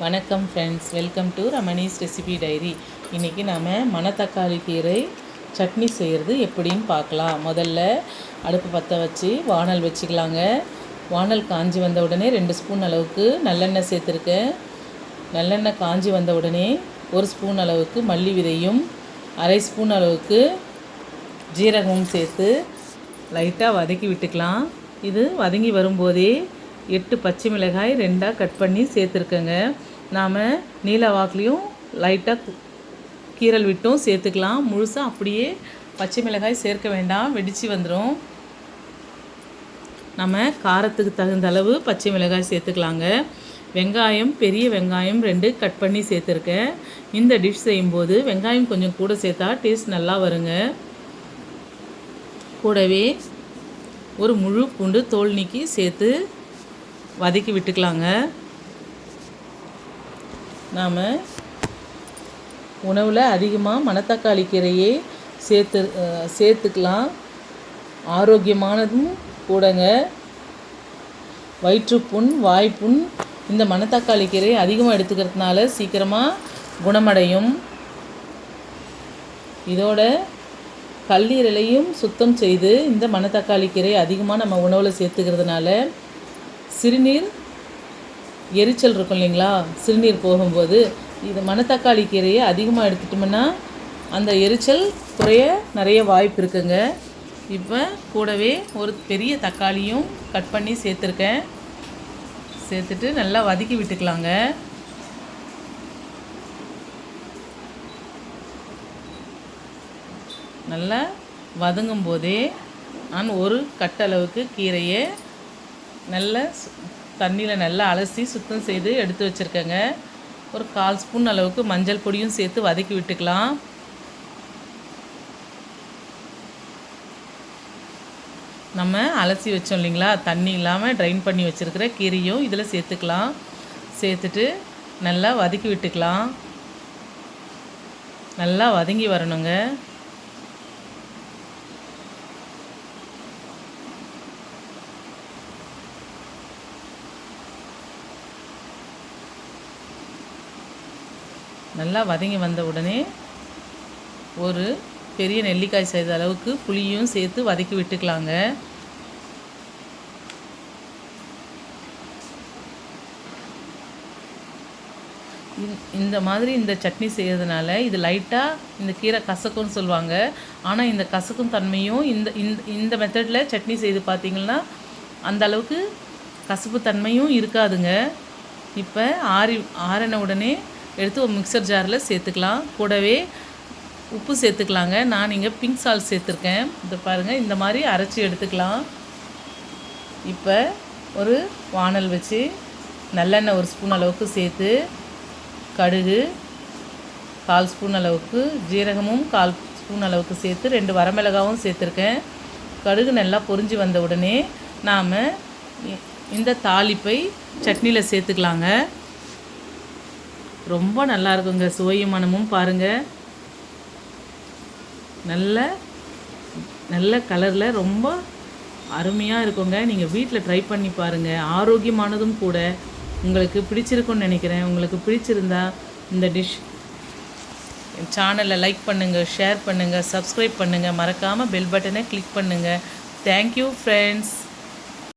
வணக்கம் friends, welcome to Ramani's recipe diary. இன்றைக்கி நாம் மணத்தக்காளி கீரை சட்னி செய்கிறது எப்படின்னு பார்க்கலாம். முதல்ல அடுப்பு பற்ற வச்சு வானல் வச்சுக்கலாங்க. வானல் காஞ்சி வந்த உடனே 2 ஸ்பூன் அளவுக்கு நல்லெண்ணெய் சேர்த்துருக்கேன். நல்லெண்ணெய் காஞ்சி வந்த உடனே 1 ஸ்பூன் அளவுக்கு மல்லி விதையும் 1/2 ஸ்பூன் அளவுக்கு ஜீரகமும் சேர்த்து லைட்டாக வதக்கி விட்டுக்கலாம். இது வதங்கி வரும்போதே 8 பச்சை மிளகாய் 2ஆக கட் பண்ணி சேர்த்துருக்கேங்க. நாம் நீல வாக்குலேயும் லைட்டாக கீரல் விட்டும் சேர்த்துக்கலாம். முழுசாக அப்படியே பச்சை மிளகாய் சேர்க்க வேண்டாம், வெடித்து வந்துடும். நம்ம காரத்துக்கு தகுந்த அளவு பச்சை மிளகாய் சேர்த்துக்கலாங்க. வெங்காயம், பெரிய வெங்காயம் 2 கட் பண்ணி சேர்த்துருக்கேன். இந்த டிஷ் செய்யும்போது வெங்காயம் கொஞ்சம் கூட சேர்த்தா டேஸ்ட் நல்லா வருங்க. கூடவே ஒரு முழு பூண்டு தோல் நீக்கி சேர்த்து வதக்கி விட்டுக்கலாங்க. நாம் உணவில் அதிகமாக மணத்தக்காளி கீரையை சேர்த்துக்கலாம். ஆரோக்கியமானதும் கூடங்க. வயிற்றுப்புண், வாய்ப்புண் இந்த மணத்தக்காளி கீரை அதிகமாக எடுத்துக்கிறதுனால சீக்கிரமாக குணமடையும். இதோட கல்லீரலையும் சுத்தம் செய்து இந்த மணத்தக்காளி கீரை அதிகமாக நம்ம உணவில் சேர்த்துக்கிறதுனால சிறுநீர் எரிச்சல் இருக்கும் இல்லைங்களா, சிறுநீர் போகும்போது இது மணத்தக்காளி கீரையை அதிகமாக எடுத்துட்டோம்னா அந்த எரிச்சல் குறைய நிறைய வாய்ப்பு இருக்குங்க. இப்போ கூடவே ஒரு பெரிய தக்காளியும் கட் பண்ணி சேர்த்துருக்கேன். சேர்த்துட்டு நல்லா வதக்கி விட்டுக்கலாங்க. நல்லா வதங்கும் போதே நான் ஒரு கட்டளவுக்கு கீரையை நல்ல தண்ணியில் நல்லா அலசி சுத்தம் செய்து எடுத்து வச்சுருக்கேங்க. ஒரு 1/4 ஸ்பூன் அளவுக்கு மஞ்சள் பொடியும் சேர்த்து வதக்கி விட்டுக்கலாம். நம்ம அலசி வச்சோம் இல்லைங்களா, தண்ணி இல்லாமல் ட்ரைன் பண்ணி வச்சுருக்கிற கீரையும் இதில் சேர்த்துக்கலாம். சேர்த்துட்டு நல்லா வதக்கி விட்டுக்கலாம். நல்லா வதங்கி வரணுங்க. நல்லா வதங்கி வந்த உடனே ஒரு பெரிய நெல்லிக்காய் சைஸ் அளவுக்கு புளியும் சேர்த்து வதக்கி விட்டுக்கலாங்க. இந்த மாதிரி இந்த சட்னி செய்கிறதுனால இது லைட்டாக இந்த கீரை கசக்கும்னு சொல்லுவாங்க. ஆனால் இந்த கசக்கும் தன்மையும் இந்த மெத்தடில் சட்னி செய்து பார்த்திங்கன்னா அந்த அளவுக்கு கசப்பு தன்மையும் இருக்காதுங்க. இப்போ ஆறின உடனே எடுத்து ஒரு மிக்சர் ஜாரில் சேர்த்துக்கலாம். கூடவே உப்பு சேர்த்துக்கலாங்க. நான் இங்கே பிங்க் சால்ட் சேர்த்துருக்கேன். இதை பாருங்கள், இந்த மாதிரி அரைச்சி எடுத்துக்கலாம். இப்போ ஒரு வானல் வச்சு நல்லெண்ணெய் 1 ஸ்பூன் அளவுக்கு சேர்த்து கடுகு 1/4 ஸ்பூன் அளவுக்கு, ஜீரகமும் 1/4 ஸ்பூன் அளவுக்கு சேர்த்து 2 வரமிளகாவும் சேர்த்துருக்கேன். கடுகு நல்லா பொரிஞ்சு வந்த உடனே நாம் இந்த தாளிப்பை சட்னியில் சேர்த்துக்கலாங்க. ரொம்ப நல்லா இருக்குங்க, சுவையும் மனமும் பாருங்கள். நல்ல கலரில் ரொம்ப அருமையாக இருக்குங்க. நீங்கள் வீட்டில் ட்ரை பண்ணி பாருங்கள். ஆரோக்கியமானதும் கூட. உங்களுக்கு பிடிச்சிருக்குன்னு நினைக்கிறேன். உங்களுக்கு பிடிச்சிருந்தா இந்த டிஷ் சேனலை லைக் பண்ணுங்கள், ஷேர் பண்ணுங்கள், சப்ஸ்கிரைப் பண்ணுங்கள். மறக்காமல் பெல் பட்டனை கிளிக் பண்ணுங்கள். Thank you friends.